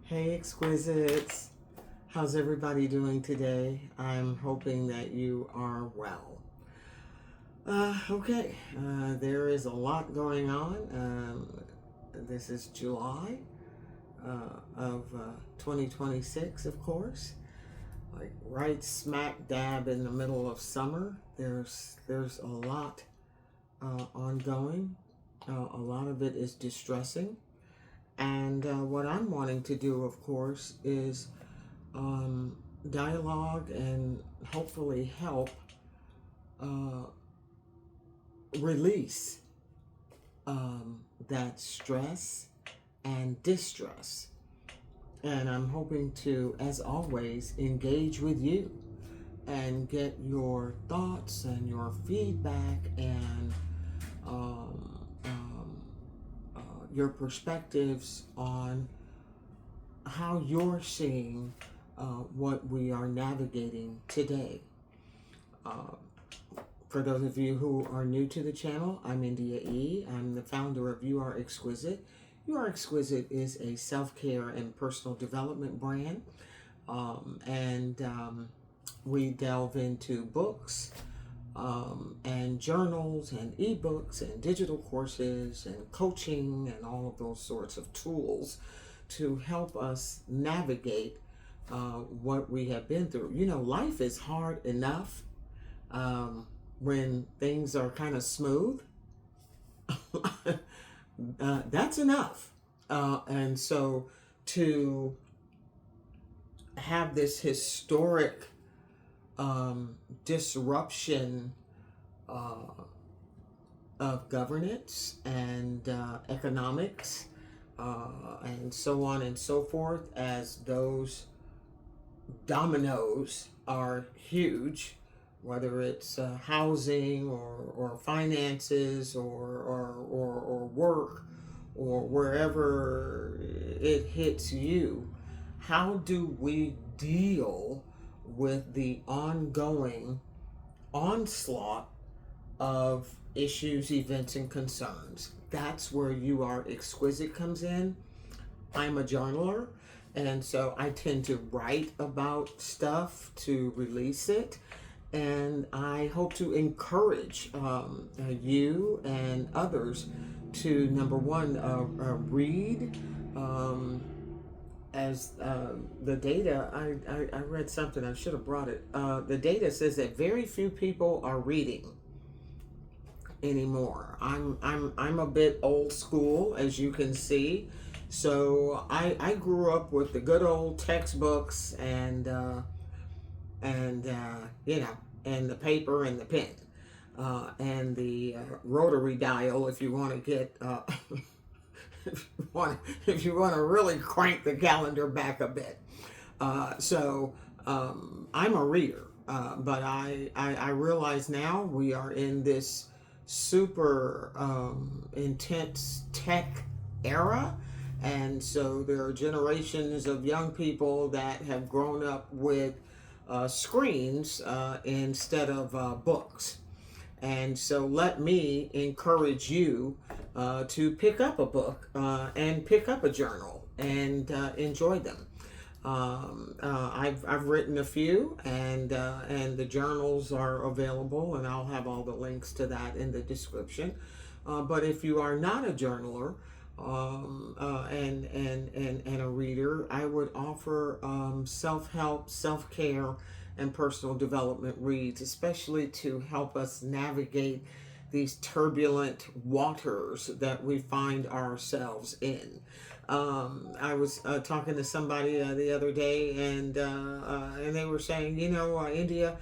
Hey, exquisites. How's everybody doing today? I'm hoping that you are well. There is a lot going on. This is July of 2026, of course. Like right smack dab in the middle of summer. There's a lot ongoing. A lot of it is distressing. And what I'm wanting to do, of course, is um, dialogue and hopefully help uh, release that stress and distress. And I'm hoping to, as always, engage with you and get your thoughts and your feedback and your perspectives on how you're seeing what we are navigating today. Uh, for those of you who are new to the channel, I'm India E. I'm the founder of You Are Exquisite. You Are Exquisite is a self-care and personal development brand. We delve into books and journals and ebooks and digital courses and coaching and all of those sorts of tools to help us navigate what we have been through. You know, life is hard enough when things are kind of smooth. That's enough. And so to have this historic disruption uh, of governance and economics and so on and so forth, as those dominoes are huge, whether it's housing or finances or work or wherever it hits you. How do we deal with the ongoing onslaught of issues, events, and concerns? That's where You Are Exquisite comes in. I'm a journaler, and so I tend to write about stuff to release it. And I hope to encourage you and others to, number one, read. As the data, I read something, I should have brought it. The data says that very few people are reading anymore. I'm a bit old school, as you can see. So I grew up with the good old textbooks and the paper and the pen and the rotary dial, if you want to get if you want to really crank the calendar back a bit. I'm a reader, but I realize now we are in this super intense tech era. And so there are generations of young people that have grown up with screens instead of books. And so let me encourage you to pick up a book and pick up a journal and enjoy them. I've written a few, and the journals are available, and I'll have all the links to that in the description. But if you are not a journaler and a reader, I would offer self-help, self-care, and personal development reads, especially to help us navigate these turbulent waters that we find ourselves in. I was talking to somebody the other day, and they were saying, India,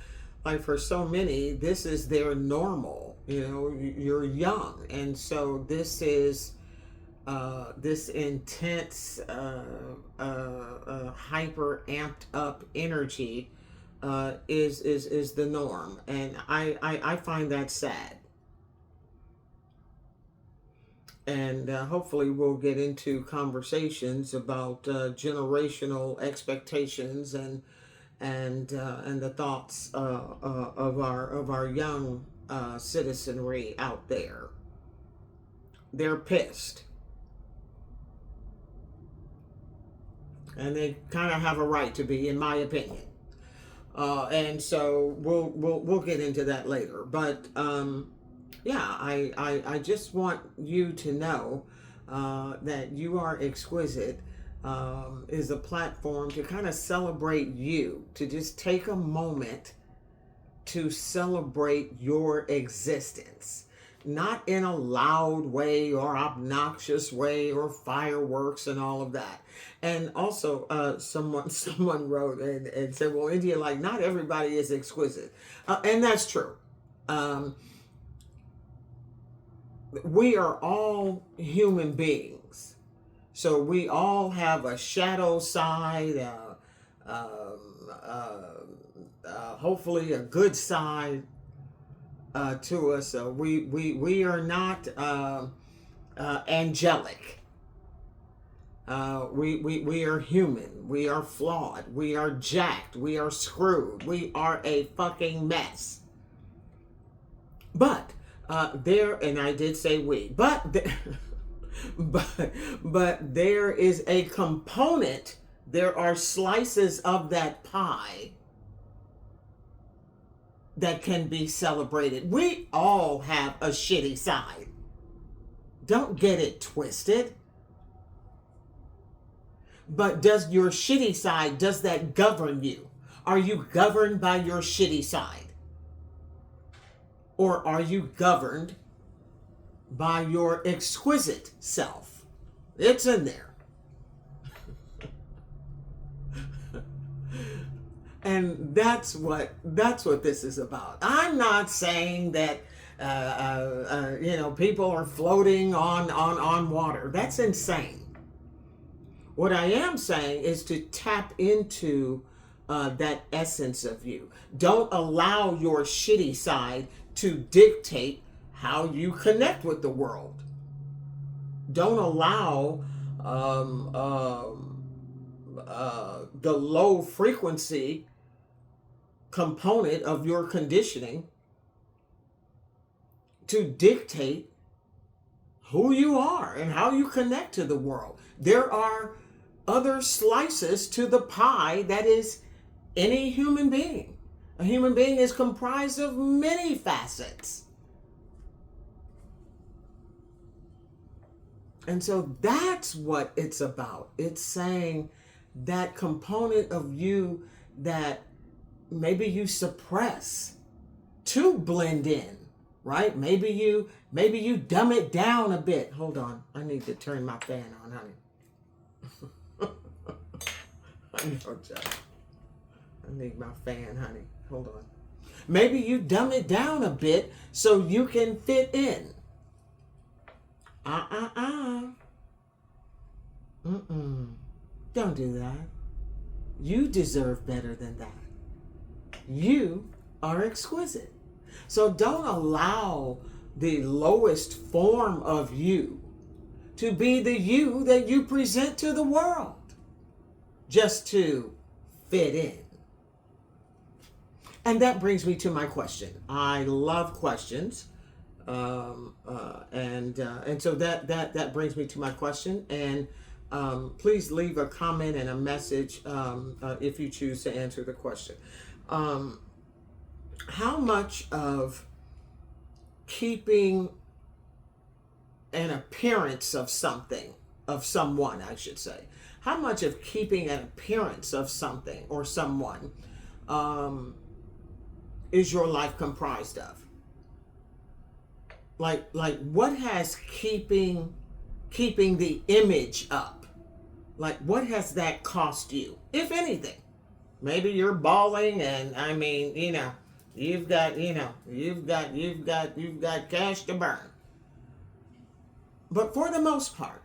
like for so many, this is their normal. You know, you're young, and so this is this intense, hyper amped up energy is the norm, and I find that sad. And hopefully we'll get into conversations about generational expectations and the thoughts of our young citizenry out there. They're pissed. and they kind of have a right to be, in my opinion. And so we'll get into that later. But yeah, I just want you to know that You Are Exquisite is a platform to kind of celebrate you, to just take a moment to celebrate your existence. Not in a loud way or obnoxious way or fireworks and all of that. And also, someone wrote and said, "Well, India, like not everybody is exquisite," and that's true. Um, we are all human beings, so we all have a shadow side, hopefully a good side to us. We are not angelic. We are human. We are flawed. We are jacked. We are screwed. We are a fucking mess. But there, and I did say we, but there is a component. There are slices of that pie that can be celebrated. We all have a shitty side. Don't get it twisted. But does your shitty side, does that govern you? Are you governed by your shitty side? Or are you governed by your exquisite self? It's in there. And that's what this is about. I'm not saying that people are floating on water. That's insane. What I am saying is to tap into that essence of you. Don't allow your shitty side to dictate how you connect with the world. Don't allow the low frequency component of your conditioning to dictate who you are and how you connect to the world. There are other slices to the pie that is any human being. A human being is comprised of many facets. And so that's what it's about. It's saying that component of you that maybe you suppress to blend in, right? Maybe you dumb it down a bit. Hold on, I need to turn my fan on, honey. I know, Jack. I need my fan, honey. Hold on. Maybe you dumb it down a bit so you can fit in. Don't do that. You deserve better than that. You are exquisite. So don't allow the lowest form of you to be the you that you present to the world just to fit in. And that brings me to my question. I love questions. And so that brings me to my question. And please leave a comment and a message if you choose to answer the question. How much of keeping an appearance of something, of someone, I should say, how much of keeping an appearance of something or someone is your life comprised of? Like what has keeping the image up? Like what has that cost you, if anything? Maybe you're bawling, and I mean, you've got cash to burn. But for the most part,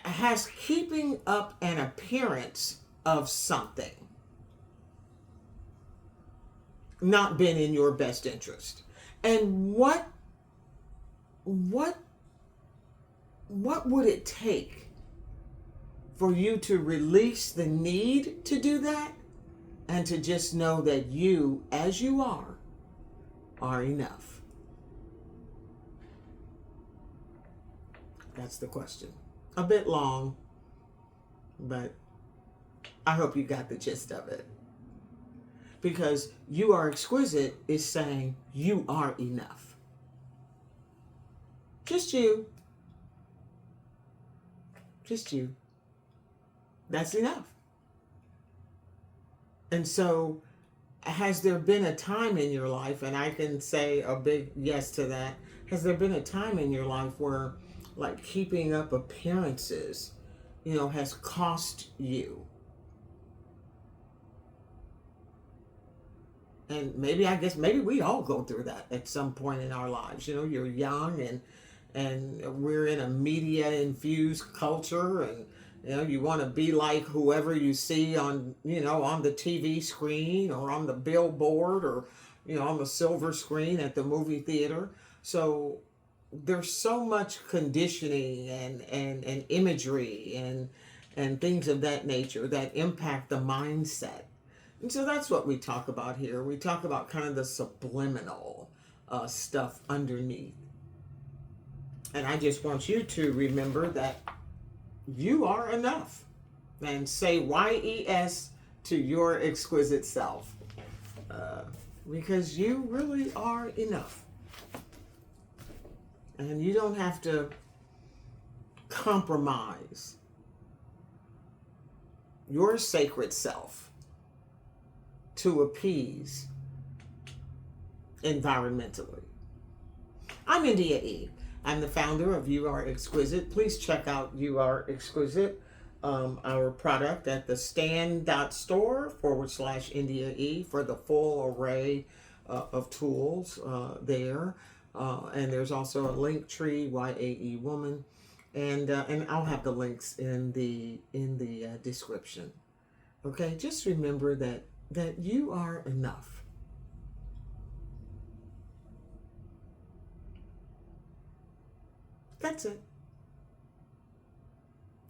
has keeping up an appearance of something not been in your best interest? And what would it take for you to release the need to do that and to just know that you, as you are enough? That's the question. A bit long, But I hope you got the gist of it. Because You Are Exquisite is saying you are enough. Just you. Just you. That's enough. And so, has there been a time in your life, and I can say a big yes to that, has there been a time in your life where, like, keeping up appearances, has cost you? And maybe we all go through that at some point in our lives. You're young, and we're in a media infused culture, and you want to be like whoever you see on the TV screen, or on the billboard, or on the silver screen at the movie theater. So there's so much conditioning and imagery and things of that nature that impact the mindset. And so that's what we talk about here. We talk about kind of the subliminal stuff underneath. And I just want you to remember that you are enough. And say YES to your exquisite self. Because you really are enough. And you don't have to compromise your sacred self to appease environmentally. I'm India E. I'm the founder of You Are Exquisite. Please check out You Are Exquisite, our product at the stand.store/India E for the full array of tools there. And there's also a link tree, YAE Woman. And I'll have the links in the description. Okay, just remember that you are enough. That's it.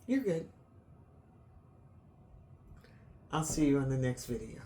You're good. I'll see you on the next video.